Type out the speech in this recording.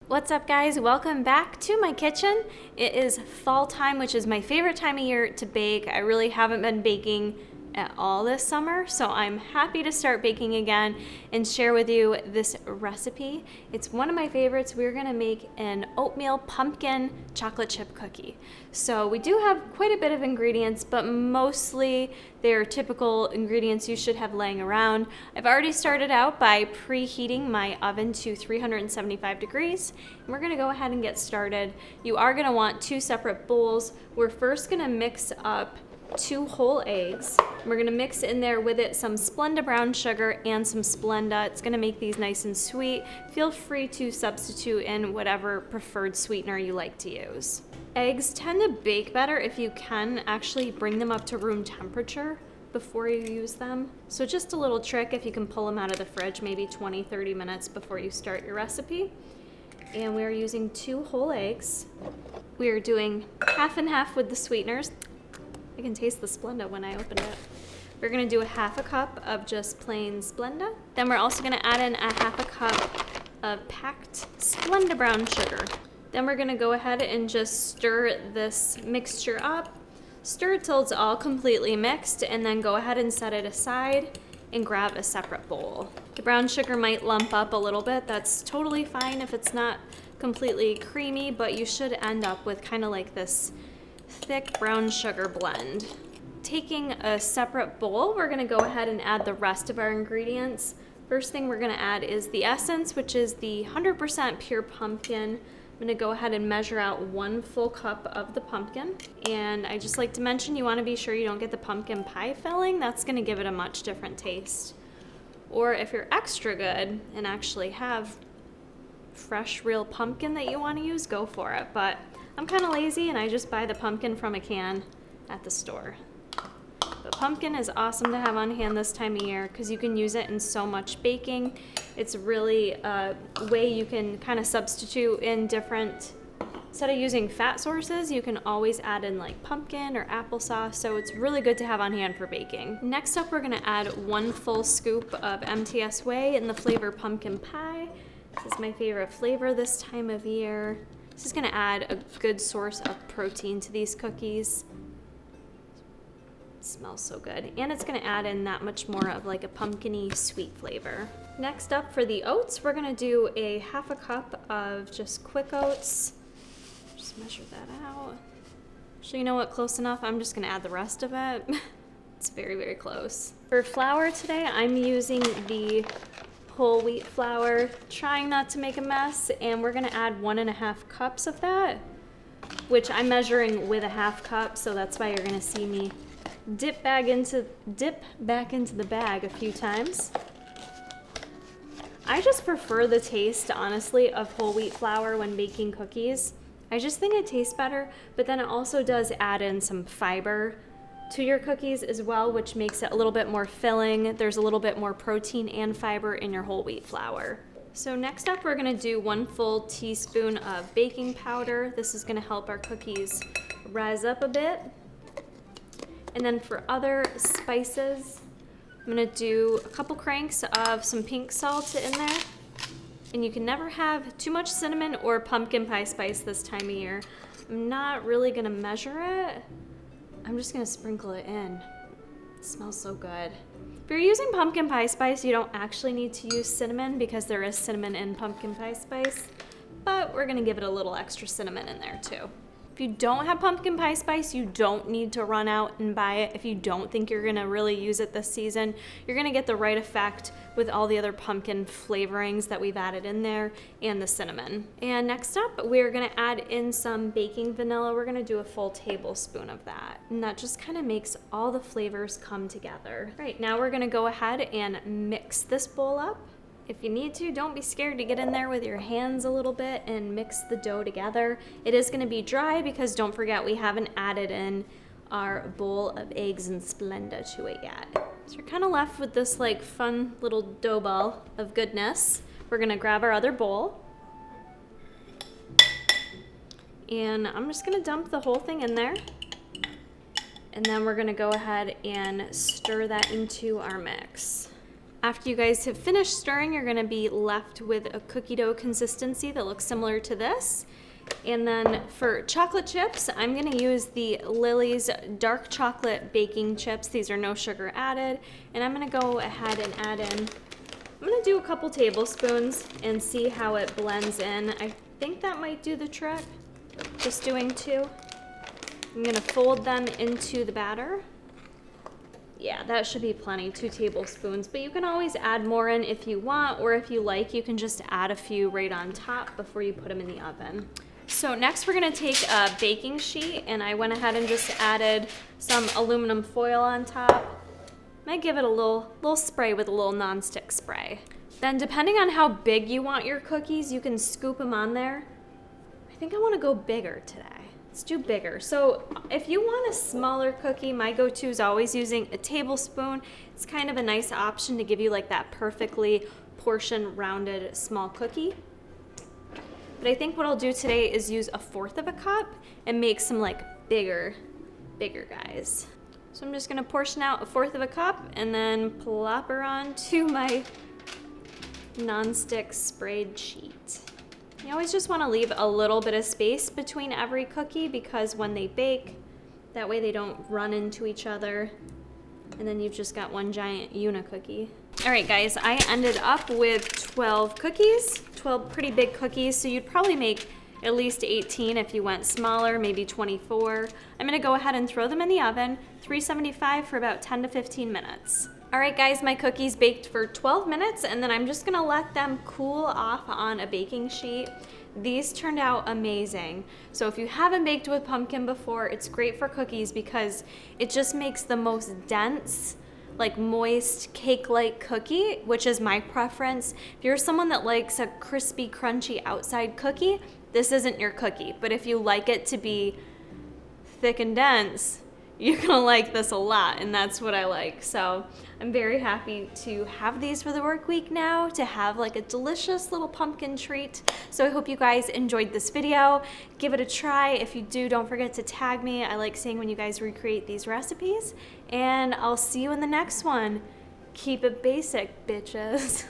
What's up, guys? Welcome back to my kitchen. It is fall time, which is my favorite time of year to bake. I really haven't been baking at all this summer, so I'm happy to start baking again and share with you this recipe. It's one of my favorites. We're gonna make an oatmeal pumpkin chocolate chip cookie. So we do have quite a bit of ingredients, but mostly they're typical ingredients you should have laying around. I've already started out by preheating my oven to 375 degrees, and we're gonna go ahead and get started. You are gonna want two separate bowls. We're first gonna mix up 2 whole eggs. We're gonna mix in there with it some Splenda brown sugar and some Splenda. It's gonna make these nice and sweet. Feel free to substitute in whatever preferred sweetener you like to use. Eggs tend to bake better if you can actually bring them up to room temperature before you use them. So just a little trick, if you can pull them out of the fridge maybe 20-30 minutes before you start your recipe. And we're using 2 whole eggs. We are doing half and half with the sweeteners. I can taste the Splenda when I open it. We're gonna do a half a cup of just plain Splenda. Then we're also gonna add in a half a cup of packed Splenda brown sugar. Then we're gonna go ahead and just stir this mixture up. Stir it till it's all completely mixed, and then go ahead and set it aside and grab a separate bowl. The brown sugar might lump up a little bit. That's totally fine if it's not completely creamy, but you should end up with kind of like this thick brown sugar blend. Taking a separate bowl, we're gonna go ahead and add the rest of our ingredients. First thing we're gonna add is the essence, which is the 100% pure pumpkin. I'm gonna go ahead and measure out 1 full cup of the pumpkin. And I just like to mention, you wanna be sure you don't get the pumpkin pie filling. That's gonna give it a much different taste. Or if you're extra good and actually have fresh, real pumpkin that you wanna use, go for it. But I'm kind of lazy and I just buy the pumpkin from a can at the store. But pumpkin is awesome to have on hand this time of year because you can use it in so much baking. It's really a way you can kind of substitute in different, instead of using fat sources, you can always add in like pumpkin or applesauce, so it's really good to have on hand for baking. Next up, we're gonna add 1 full scoop of MTS Whey in the flavor pumpkin pie. This is my favorite flavor this time of year. This is gonna add a good source of protein to these cookies. It smells so good. And it's gonna add in that much more of like a pumpkin-y sweet flavor. Next up for the oats, we're gonna do a half a cup of just quick oats. Just measure that out. So you know what, close enough. I'm just gonna add the rest of it. It's very, very close. For flour today, I'm using the whole wheat flour, trying not to make a mess, and we're gonna add 1.5 cups of that, which I'm measuring with a half cup, so that's why you're gonna see me dip back into the bag a few times. I just prefer the taste, honestly, of whole wheat flour when baking cookies. I just think it tastes better, but then it also does add in some fiber to your cookies as well, which makes it a little bit more filling. There's a little bit more protein and fiber in your whole wheat flour. So next up, we're gonna do 1 full teaspoon of baking powder. This is gonna help our cookies rise up a bit. And then for other spices, I'm gonna do a couple cranks of some pink salt in there. And you can never have too much cinnamon or pumpkin pie spice this time of year. I'm not really gonna measure it. I'm just gonna sprinkle it in. It smells so good. If you're using pumpkin pie spice, you don't actually need to use cinnamon because there is cinnamon in pumpkin pie spice, but we're gonna give it a little extra cinnamon in there too. If you don't have pumpkin pie spice, you don't need to run out and buy it. If you don't think you're gonna really use it this season, you're gonna get the right effect with all the other pumpkin flavorings that we've added in there and the cinnamon. And next up, we're gonna add in some baking vanilla. We're gonna do a full tablespoon of that. And that just kind of makes all the flavors come together. All right, now we're gonna go ahead and mix this bowl up. If you need to, don't be scared to get in there with your hands a little bit and mix the dough together. It is gonna be dry because don't forget we haven't added in our bowl of eggs and Splenda to it yet. So you're kind of left with this like fun little dough ball of goodness. We're gonna grab our other bowl. And I'm just gonna dump the whole thing in there. And then we're gonna go ahead and stir that into our mix. After you guys have finished stirring, you're gonna be left with a cookie dough consistency that looks similar to this. And then for chocolate chips, I'm gonna use the Lily's dark chocolate baking chips. These are no sugar added. And I'm gonna go ahead and add in, I'm gonna do a couple tablespoons and see how it blends in. I think that might do the trick, just doing 2. I'm gonna fold them into the batter. Yeah, that should be plenty, 2 tablespoons, but you can always add more in if you want, or if you like, you can just add a few right on top before you put them in the oven. So next we're gonna take a baking sheet, and I went ahead and just added some aluminum foil on top. I give it a little spray with a little nonstick spray. Then depending on how big you want your cookies, you can scoop them on there. I think I wanna go bigger today. Let's do bigger. So if you want a smaller cookie, my go-to is always using a tablespoon. It's kind of a nice option to give you like that perfectly portion rounded small cookie. But I think what I'll do today is use 1/4 of a cup and make some like bigger guys. So I'm just gonna portion out 1/4 of a cup and then plop her onto my nonstick sprayed sheet. You always just wanna leave a little bit of space between every cookie because when they bake, that way they don't run into each other. And then you've just got one giant uni-cookie. All right, guys, I ended up with 12 cookies, 12 pretty big cookies, so you'd probably make at least 18 if you went smaller, maybe 24. I'm gonna go ahead and throw them in the oven, 375 for about 10 to 15 minutes. All right, guys, my cookies baked for 12 minutes, and then I'm just gonna let them cool off on a baking sheet. These turned out amazing. So if you haven't baked with pumpkin before, it's great for cookies because it just makes the most dense, like moist cake-like cookie, which is my preference. If you're someone that likes a crispy, crunchy outside cookie, this isn't your cookie. But if you like it to be thick and dense, you're gonna like this a lot, and that's what I like. So I'm very happy to have these for the work week now, to have like a delicious little pumpkin treat. So I hope you guys enjoyed this video. Give it a try. If you do, don't forget to tag me. I like seeing when you guys recreate these recipes, and I'll see you in the next one. Keep it basic, bitches.